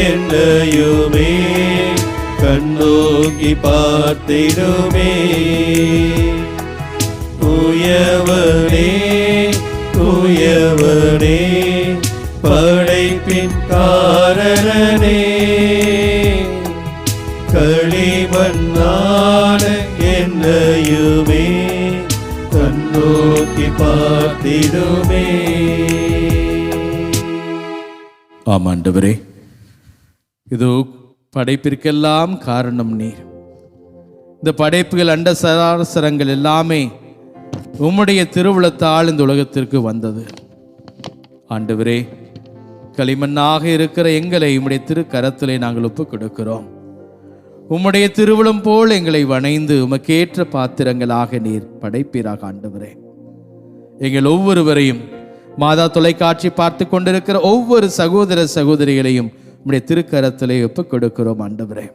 என்னையுமே கண்ணோக்கி பார்த்திடுமே. குயவனே குயவனே படைப்பின் காரணனே, களிமண்ணான என்னையுமே கண்ணோக்கி பார்த்திடுமே. ஆமாண்டவரே, இதோ படைப்பிற்கெல்லாம் காரணம் நீர். இந்த படைப்புகள் அண்ட சராசரங்கள் எல்லாமே உம்முடைய திருவுளத்தால் இந்த உலகத்திற்கு வந்தது. ஆண்டவரே, களிமண்ணாக இருக்கிற எங்களை உம்முடைய திருக்கரத்திலே நாங்கள் ஒப்புக் கொடுக்கிறோம். உம்முடைய திருவுளம் போல் எங்களை வணைந்து உமக்கேற்ற பாத்திரங்களாக நீர் படைப்பீராக. ஆண்டவரே, எங்கள் ஒவ்வொருவரையும், மாதா தொலைக்காட்சி பார்த்து கொண்டிருக்கிற ஒவ்வொரு சகோதர சகோதரிகளையும் உம்முடைய திருக்கரத்திலே ஒப்புக் கொடுக்கிறோம். ஆண்டவரே,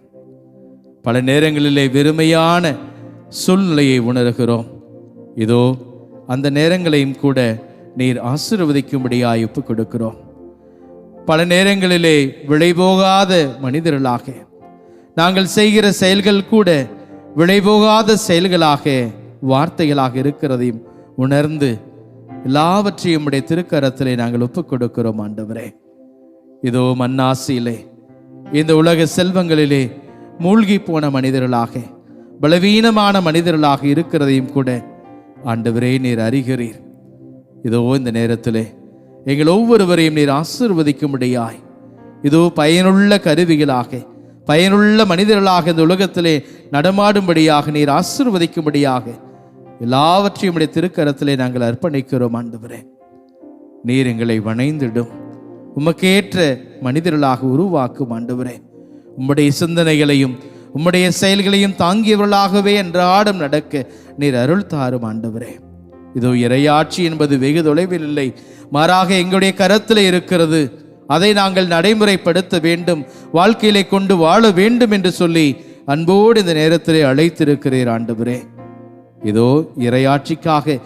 பல நேரங்களிலே வெறுமையான சூழ்நிலையை உணர்கிறோம். இதோ அந்த நேரங்களையும் கூட நீர் ஆசீர்வதிக்கும்படியாய் ஒப்புக் கொடுக்கிறோம். பல நேரங்களிலே விளைபோகாத மனிதர்களாக, நாங்கள் செய்கிற செயல்கள் கூட விளைபோகாத செயல்களாக, வார்த்தைகளாக இருக்கிறதையும் உணர்ந்து எல்லாவற்றையும் உடைய திருக்கரத்திலே நாங்கள் ஒப்புக் கொடுக்கிறோம். ஆண்டவரே, இதோ மண்ணாசையிலே, இந்த உலக செல்வங்களிலே மூழ்கி போன மனிதர்களாக, பலவீனமான மனிதர்களாக இருக்கிறதையும் கூட ஆண்டவரே நீர் அறிகிறீர். இதோ இந்த நேரத்திலே எங்கள் ஒவ்வொருவரையும் நீர் ஆசீர்வதிக்கும்படியாய், இதோ பயனுள்ள கருவிகளாக, பயனுள்ள மனிதர்களாக இந்த உலகத்திலே நடமாடும்படியாக நீர் ஆசீர்வதிக்கும்படியாக எல்லாவற்றையும் உடைய திருக்கரத்திலே நாங்கள் அர்ப்பணிக்கிறோம். ஆண்டவரே, நீர் எங்களை வணைந்திடும், உமக்கேற்ற மனிதர்களாக உருவாக்கும். ஆண்டவரே, உம்முடைய சிந்தனைகளையும் உம்முடைய செயல்களையும் தாங்கியவர்களாகவே அன்றாடம் நடக்க நீர் அருள் தாரும். ஆண்டவரே, இதோ இறையாட்சி என்பது வெகு தொலைவில் இல்லை, மாறாக எங்களுடைய கரத்தில் இருக்கிறது. அதை நாங்கள் நடைமுறைப்படுத்த வேண்டும், வாழ்க்கையிலே கொண்டு வாழ வேண்டும் என்று சொல்லி அன்போடு இந்த நேரத்திலே அழைத்திருக்கிறீர். ஆண்டவரே, இதோ இறையாட்சிக்காக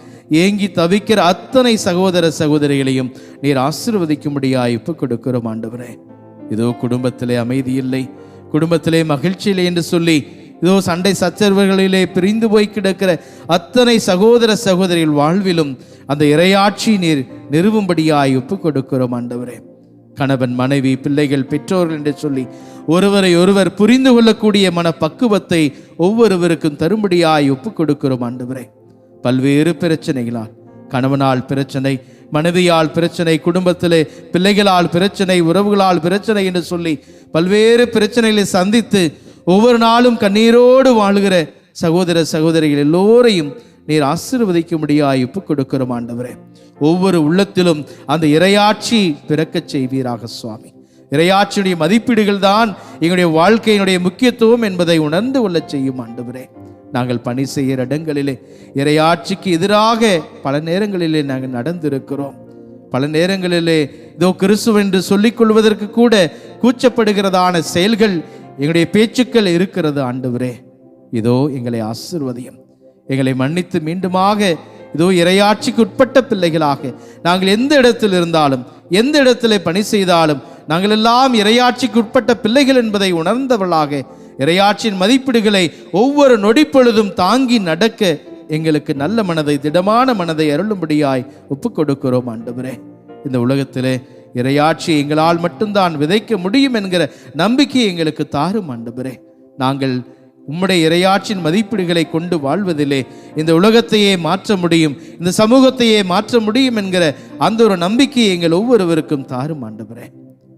ஏங்கி தவிக்கிற அத்தனை சகோதர சகோதரிகளையும் நீர் ஆசீர்வதிக்கும்படியாய் ஒப்புக் கொடுக்கிறோம். ஆண்டவரே, இதோ குடும்பத்திலே அமைதி இல்லை, குடும்பத்திலே மகிழ்ச்சி இல்லை என்று சொல்லி இதோ சண்டை சச்சரவுகளிலே பிரிந்து போய் கிடக்கிற அத்தனை சகோதர சகோதரிகள் வாழ்விலும் அந்த இறையாட்சி நீர் நிறுவும்படியாய் ஒப்புக் கொடுக்கிறோம். ஆண்டவரே, கணவன் மனைவி பிள்ளைகள் பெற்றோர்கள் என்று சொல்லி ஒருவரை ஒருவர் புரிந்து கொள்ளக்கூடிய மனப்பக்குவத்தை ஒவ்வொருவருக்கும் தரும்படியாய் ஒப்புக் கொடுக்கிறோம். ஆண்டவரே, பல்வேறு பிரச்சனைகளால், கணவனால் பிரச்சனை, மனைவியால் பிரச்சனை, குடும்பத்திலே பிள்ளைகளால் பிரச்சனை, உறவுகளால் பிரச்சனை என்று சொல்லி பல்வேறு பிரச்சனைகளை சந்தித்து ஒவ்வொரு நாளும் கண்ணீரோடு வாழுகிற சகோதர சகோதரிகள் எல்லோரையும் நீர் ஆசீர்வதிக்கும்படியாய் ஒப்புக் கொடுக்கிறோம். ஆண்டவரே, ஒவ்வொரு உள்ளத்திலும் அந்த இறையாட்சி பிறக்கச் செய்வீராக. சுவாமி, இறையாட்சியுடைய மதிப்பீடுகள் தான் எங்களுடைய வாழ்க்கையினுடைய முக்கியத்துவம் என்பதை உணர்ந்து கொள்ளச் செய்யும். ஆண்டவரே, நாங்கள் பணி செய்கிற இடங்களிலே இறையாட்சிக்கு எதிராக பல நேரங்களிலே நாங்கள் நடந்திருக்கிறோம். பல நேரங்களிலே இதோ கிறிஸ்துவ என்று சொல்லிக் கொள்வதற்கு கூட கூச்சப்படுகிறதான செயல்கள், எங்களுடைய பேச்சுக்கள் இருக்கிறது. ஆண்டவரே, இதோ எங்களை ஆசீர்வதியும், எங்களை மன்னித்து மீண்டுமாக இதோ இறையாட்சிக்கு உட்பட்ட பிள்ளைகளாக நாங்கள் எந்த இடத்தில் இருந்தாலும், எந்த இடத்திலே பணி செய்தாலும் நாங்கள் எல்லாம் இறையாட்சிக்கு உட்பட்ட பிள்ளைகள் என்பதை உணர்ந்தவர்களாக இறையாட்சியின் மதிப்பீடுகளை ஒவ்வொரு நொடிப்பொழுதும் தாங்கி நடக்க எங்களுக்கு நல்ல மனதை, திடமான மனதை அருளும்படியாய் ஒப்புக் கொடுக்கிறோம். ஆண்டவரே, இந்த உலகத்திலே இறையாட்சியை எங்களால் மட்டும்தான் விதைக்க முடியும் என்கிற நம்பிக்கை எங்களுக்கு தாரும். ஆண்டவரே, நாங்கள் உம்முடைய இறையாட்சியின் மதிப்பீடுகளை கொண்டு வாழ்வதிலே இந்த உலகத்தையே மாற்ற முடியும், இந்த சமூகத்தையே மாற்ற முடியும் என்கிற அந்த ஒரு நம்பிக்கையை எங்கள் ஒவ்வொருவருக்கும் தாரும். ஆண்டவரே,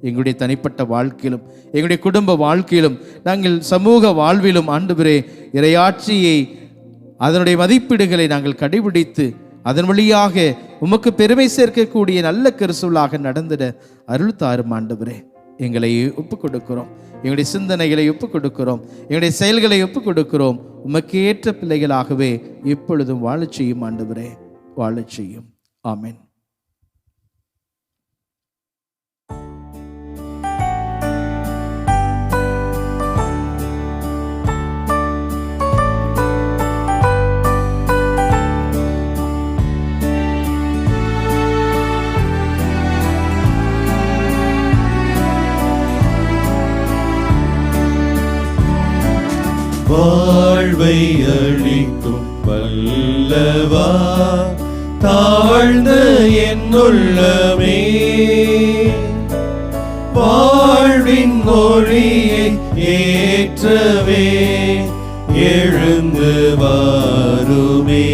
எங்களுடைய தனிப்பட்ட வாழ்க்கையிலும், எங்களுடைய குடும்ப வாழ்க்கையிலும், நாங்கள் சமூக வாழ்விலும் ஆண்டவரே இறையாட்சியை, அதனுடைய மதிப்பீடுகளை நாங்கள் கடைபிடித்து அதன் வழியாக உமக்கு பெருமை சேர்க்கக்கூடிய நல்ல கிறிஸ்துவர்களாக நடந்திட அருள் தாரும். ஆண்டவரே, எங்களை ஒப்புக் கொடுக்கிறோம். எங்களுடைய சிந்தனைகளை ஒப்புக் கொடுக்கிறோம், எங்களுடைய செயல்களை ஒப்புக் கொடுக்கிறோம். உமக்கேற்ற பிள்ளைகளாகவே எப்பொழுதும் வாழச் செய்யும் ஆண்டவரே, வாழச் செய்யும். ஆமென். வாழ்வை அளிக்கும் வல்லவா, தாழ்ந்த என் உள்ளமே, வாழ்வின் மொழியை ஏற்றவே எழுந்து வாருமே.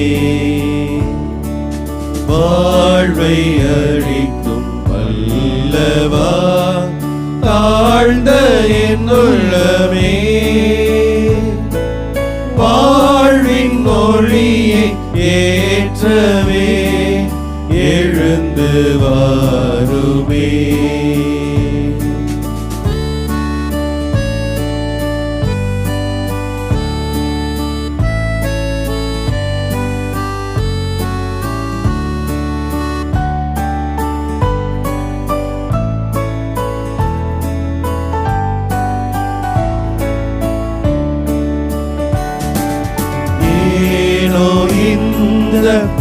வாழ்வை அளிக்கும் வல்லவா, தாழ்ந்த என் உள்ளமே, வாழ்வின் மொழியை ஏற்றவே எழுந்து வாருமே.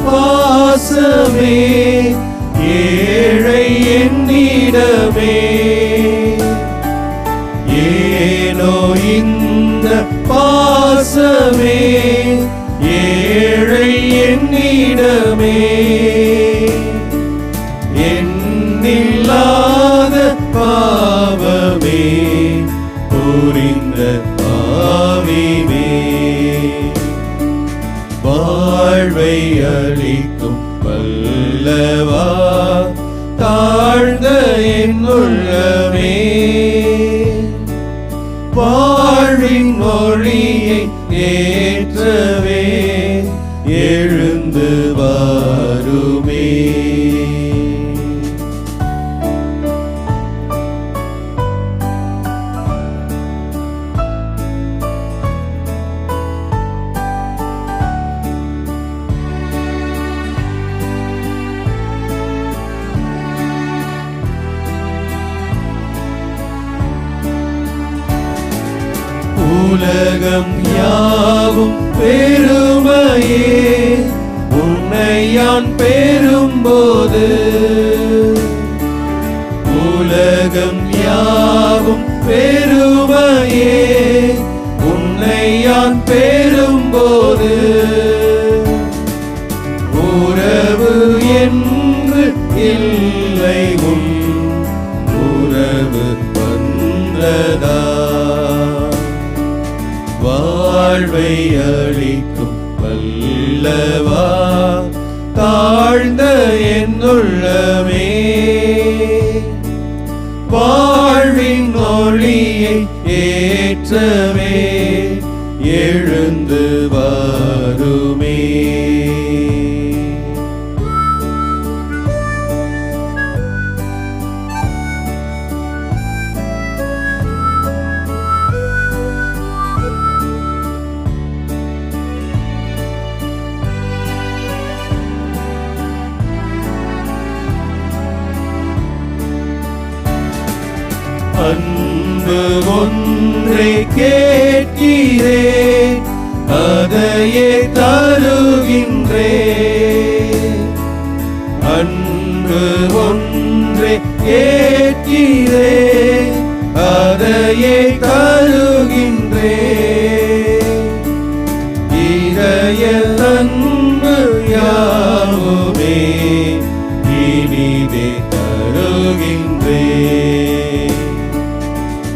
பாசமே ஏழை என்னிடமே, ஏனோ இந்த பாசமே ஏழை என்னிடமே, எண்ணில்லாத பாவமே புரிந்த பாவிமே, வாழ்வை அளிக்கும் வல்லவா, தாழ்ந்த என் உள்ளமே, வாழ்வின் மொழியை ஏற்றவே எழுந்து வாருமே. உலகம் யாவும் பெருமையே உன்னை யான் பெறும்போது, உலகம் யாவும் பெருமையே உன்னை யான் பெறும்போது, உறவு என்று இல்லை உன் உறவு வந்ததா, வாழ்வை அளிக்கும் வல்லவா, தாழ்ந்த என் உள்ளமே, வாழ்வின் மொழியை ஏற்றவே எழுந்து வாருமே. அன்பு ஒன்றை கேட்கிறேன், அதையே தருகின்றேன், அன்பு ஒன்றை கேட்கிறேன், அதையே தருகின்றேன், இதய அன்பு யாவுமே இனிதே தருகின்றேன்,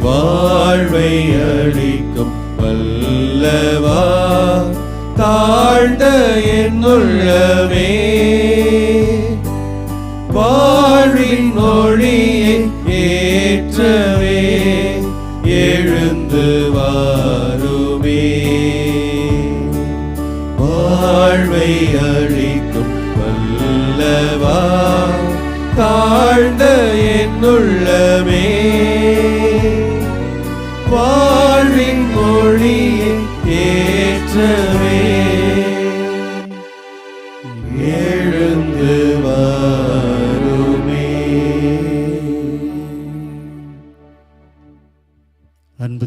வாழ்வை அளிக்கும் வல்லவா, தாழ்ந்த என் உள்ளமே, வாழ்வின் மொழியை ஏற்றவே எழுந்து வாருமே. வாழ்வை அளிக்கும் வல்லவா, தாழ்ந்த என் உள்ளமே,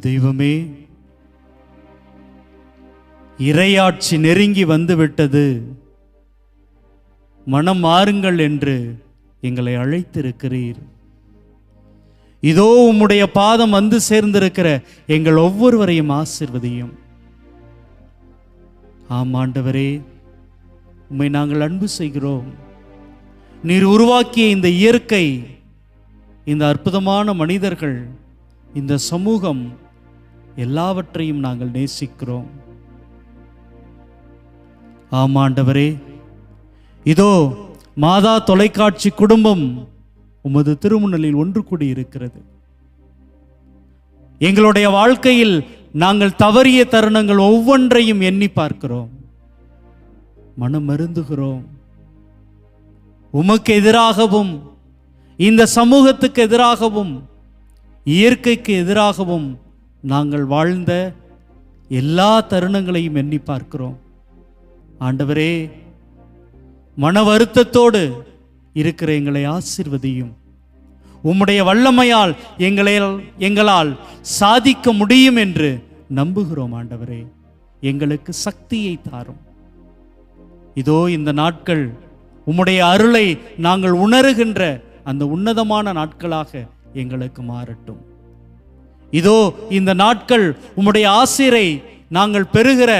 தெய்வமே, இறையாட்சி நெருங்கி வந்துவிட்டது, மனம் மாறுங்கள் என்று எங்களை அழைத்திருக்கிறீர். இதோ உம்முடைய பாதம் வந்து சேர்ந்திருக்கிற எங்கள் ஒவ்வொருவரையும் ஆசீர்வதியும். ஆம் ஆண்டவரே, உம்மை நாங்கள் அன்பு செய்கிறோம். நீர் உருவாக்கிய இந்த இயற்கை, இந்த அற்புதமான மனிதர்கள், இந்த சமூகம் எல்லாவற்றையும் நாங்கள் நேசிக்கிறோம். ஆம் ஆண்டவரே, இதோ மாதா தொலைக்காட்சி குடும்பம் உமது திருமுன்னலில் ஒன்று கூடி இருக்கிறது. எங்களுடைய வாழ்க்கையில் நாங்கள் தவறிய தருணங்கள் ஒவ்வொன்றையும் எண்ணி பார்க்கிறோம், மனம் மருந்துகிறோம். உமக்கு எதிராகவும், இந்த சமூகத்துக்கு எதிராகவும், இயற்கைக்கு எதிராகவும் நாங்கள் வாழ்ந்த எல்லா தருணங்களையும் எண்ணி பார்க்கிறோம். ஆண்டவரே, மன வருத்தத்தோடு இருக்கிற எங்களை ஆசீர்வதியும். உம்முடைய வல்லமையால் எங்களால் சாதிக்க முடியும் என்று நம்புகிறோம். ஆண்டவரே, எங்களுக்கு சக்தியை தாரும். இதோ இந்த நாட்கள் உம்முடைய அருளை நாங்கள் உணருகின்ற அந்த உன்னதமான நாட்களாக எங்களுக்கு மாறட்டும். இதோ இந்த நாட்கள் உம்முடைய ஆசீரை நாங்கள் பெறுகிற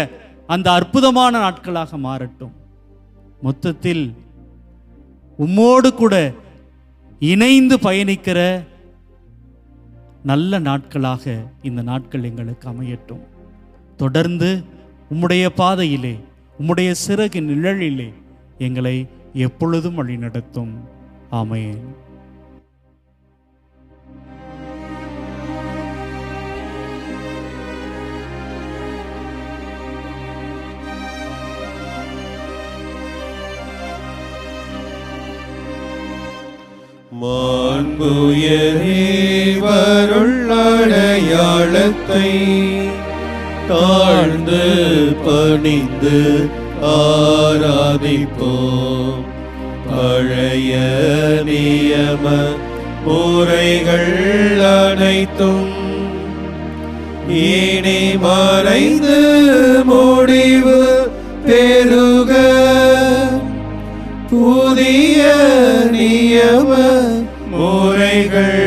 அந்த அற்புதமான நாட்களாக மாறட்டும். மொத்தத்தில் உம்மோடு கூட இணைந்து பயணிக்கிற நல்ல நாட்களாக இந்த நாட்கள் எங்களுக்கு அமையட்டும். தொடர்ந்து உம்முடைய பாதையிலே, உம்முடைய சிறகின் நிழலிலே எங்களை எப்பொழுதும் வழிநடத்தும். ஆமென். மாண்புயரேவருள்ளடையாளத்தை தாழ்ந்து பணிந்து ஆராதிப்போம். பழைய நியம முறைகள் அனைத்தும் இனி மறைந்து முடிவு பெறுக. புதிய நியம முறைகள்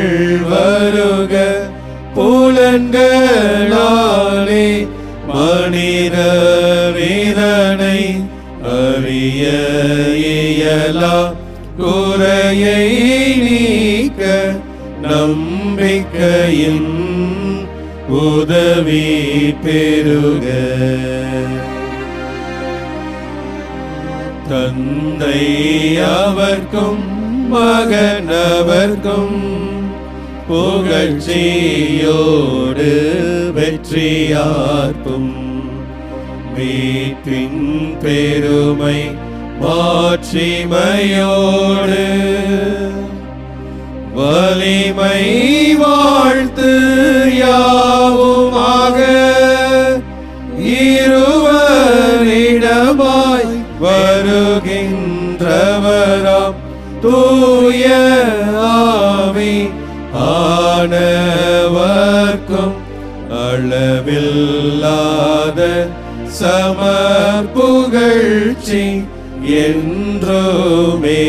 வருக. புலன்களாலே மனிதர் இதனை அறிய இயலா. குறையை நீக்க நம்பிக்கையின் உதவி பெறுக. தந்தை அவர்க்கும் மகன் அவர்க்கும் புகழ்ச்சியோடு வெற்றியார்க்கும் மீட்பின் பெருமை மாட்சிமையோடு வலிமை வாழ்த்து யாவுமாக இருவரிடமாய் வருகின்றவராம் தூய ஆவி ஆனவர்க்கும் அளவில்லாத சமர்ப்புகழ்ச்சி என்றுமே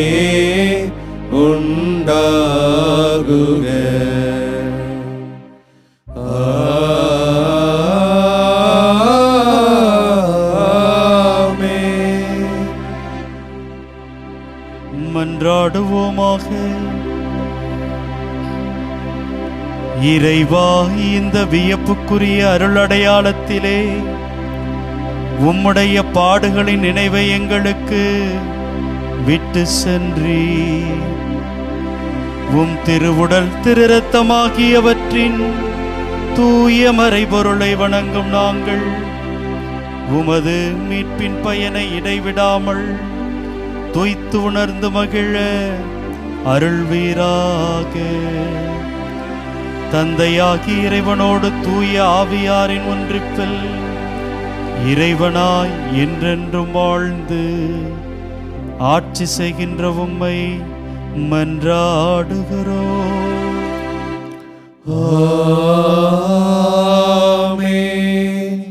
உண்டாகுக. ஆமென். மன்றாடுவோமாக. இறைவா, இந்த வியப்புக்குரிய அருளடையாளத்திலே உம்முடைய பாடுகளின் நினைவை எங்களுக்கு விட்டு சென்றி உம் திருவுடல் திருரத்தமாகியவற்றின் தூய மறைபொருளை வணங்கும் நாங்கள் உமது மீட்பின் பயனை இடைவிடாமல் துய்த்து உணர்ந்து மகிழ அருள்வீராக. தந்தையாகி இறைவனோடு தூய ஆவியாரின் ஒன்றிப்பில் இறைவனாய் என்றென்றும் வாழ்ந்து ஆட்சி செய்கின்ற உம்மை மன்றாடுகிறோம். ஆமென்.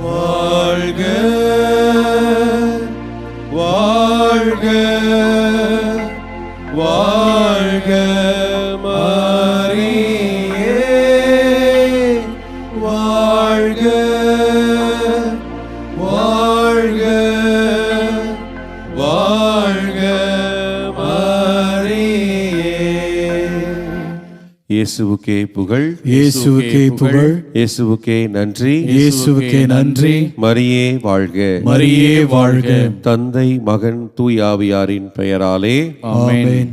வாழ்க வாழ்க வாழ்க மரியே, வாழ்க வாழ்க வாழ்க மரியே. இயேசுவுக்கே புகழ், இயேசுவுக்கே புகழ், இயேசுவுக்கே நன்றி, இயேசுவுக்கே நன்றி. மரியே வாழ்க, மரியே வாழ்க. தந்தை மகன் தூய் ஆவியாரின் பெயராலே ஆமென்.